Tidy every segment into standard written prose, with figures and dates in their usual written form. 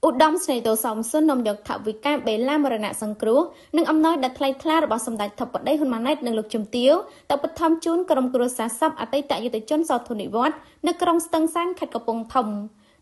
ឧត្តមស្នេហ៍តោសំសុននំយកថាវិការបេឡាមរណៈសង្គ្រោះនិងអំណោយដែលថ្លៃថ្លារបស់សម្ដេចធិបតីហ៊ុនម៉ាណែតនិងលោកជំទាវទៅបឋមជូនក្រុមគ្រួសារសពអតីតយុទ្ធជនសោធននិវត្តន៍នៅក្រុងស្ទឹងសានខេត្តកំពង់ធំ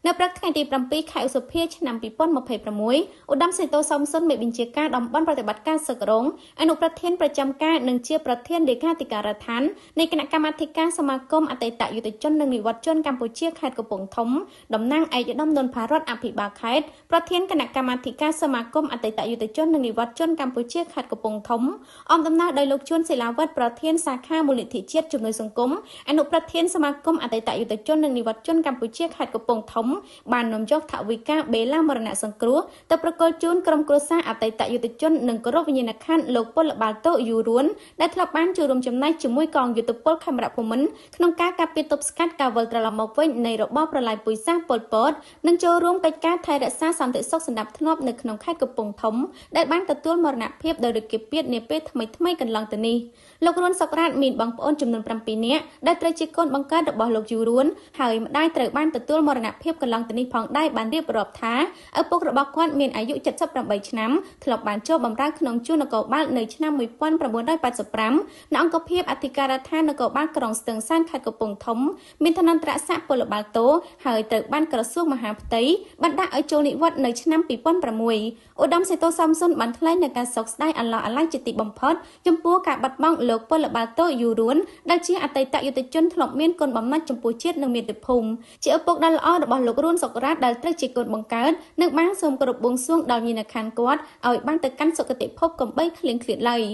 នៅព្រឹកថ្ងៃទី7ខែឧសភាឆ្នាំ2026ឧត្តមសេនីយ៍តោសំសុនមេបញ្ជាការតំបន់ប្រតិបត្តិការសឹករងអនុប្រធានប្រចាំការនិងជាប្រធានលេខាធិការដ្ឋាននៃគណៈកម្មាធិការសមាគមអតីតយុទ្ធជននិងនិវត្តជនកម្ពុជាខេត្តកំពង់ធំតំណាងឯកឧត្តមនុនផារតអភិបាលខេត្តប្រធានគណៈកម្មាធិការសមាគមអតីតយុទ្ធជននិងនិវត្តជនកម្ពុជាខេត្តកំពង់ធំអមដំណើរដោយលោកជួនសិលាវត្តប្រធានសាខាមូលនិធិជាតិជំនួយសង្គមអនុប្រធានសមាគមអតីតយុទ្ធជននិងនិវត្តជនកម្ពុជាខេត្តកំពង់ធំបាននាំយកថវិកាបេឡាមរណៈសង្គ្រោះទៅប្រគល់ជូនក្រុមគ្រួសារអតីតយុទ្ធជននិងគោរពវិញ្ញាណក្ខន្ធលោកពលបាលតូយូរួនដែលធ្លាប់បានចូលរួមចំណែកជាមួយកងយុទ្ធពលខេមរភូមិន្ទក្នុងការការពារទប់ស្កាត់ការវិលត្រឡប់មកវិញនៃរបបប្រល័យពូជសាសន៍ប៉ុលពតនិងចូលរួមកិច្ចការថែរក្សាសន្តិសុខសណ្ដាប់ធ្នាប់នៅក្នុងខេត្តកំពង់ធំដែលបានទទួលមរណភាពដោយរោគពាធនាពេលថ្មីកន្លងទៅនេះលោករួនសុករាតមានបងប្អូនចំនួន7នាក់ដែលត្រូវជាកូនបង្កើតរបស់លោកយូរួនហើយម្ដាយត្រូវបានទទួលមរណភាពកន្លងទៅនេះផងដែរបានរៀបរាប់ថាឪពុករបស់គាត់មានអាយុ78ឆ្នាំធ្លាប់បានចូលបម្រើក្នុងជួរនគរបាលនៅឆ្នាំ1985នៅអង្គភាពអធិការដ្ឋាននគរបាលក្រុងស្ទឹងសានខេត្តកំពង់ធំមានឋានន្តរស័ក្តិពលបាលតូហើយត្រូវបានក្រសួងមហាផ្ទៃបណ្ដាក់ឲ្យចូលនិវត្តន៍នៅឆ្នាំ2006ឧត្តមសេនីយ៍តោសំសុនបានថ្លែងនៅការសោកស្ដាយអាឡោះអាល័យជាទីបំផុតចំពោះការបាត់បង់លោកពលបាលតូយូរួនដែលជាអតីតយុទ្ធជនធ្លាប់មានគុណបំណាច់ចំពោះជាតិនិងមាតុភូមិជាឪពុកដ៏ល្អរបស់លោករួនសុករាតដែលត្រូវជាកូនបង្កើតនិងបានសូមគោរពបួងសួងដល់វិញ្ញាណក្ខន្ធគាត់ឲ្យបានទៅកាន់សុគតិភពកំបីឃ្លៀងឃ្លាតឡើយ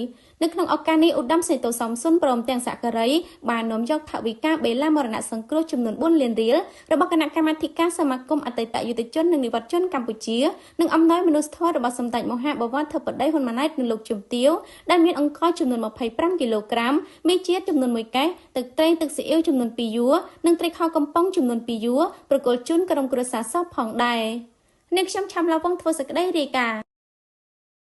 នៅក្នុងឱកាសនេះឧត្តមសេនីយ៍តោសំសុនព្រមទាំងសហការីបាននាំយកថវិកាបេឡាមរណៈសង្គ្រោះចំនួន4លានរៀលរបស់គណៈកម្មាធិការសមាគមអតីតយុទ្ធជននិងនិវត្តជនកម្ពុជានិងអំណោយមនុស្សធម៌របស់សម្ដេចមហាបវរធិបតីហ៊ុនម៉ាណែតនិងលោកជំទាវដែលមានអង្ករចំនួន25គីឡូក្រាមមេជាតិចំនួន1កេសទឹកត្រីទឹកស៊ីអ៊ីវចំនួន2យួរនិងត្រីខកំប៉ុងចំនួន2យួរប្រគល់ជូនក្រុមគ្រួសារសពផងដែរនាងខ្ញុំឆាំឡាវងធ្វើសេចក្តីរាយការណ៍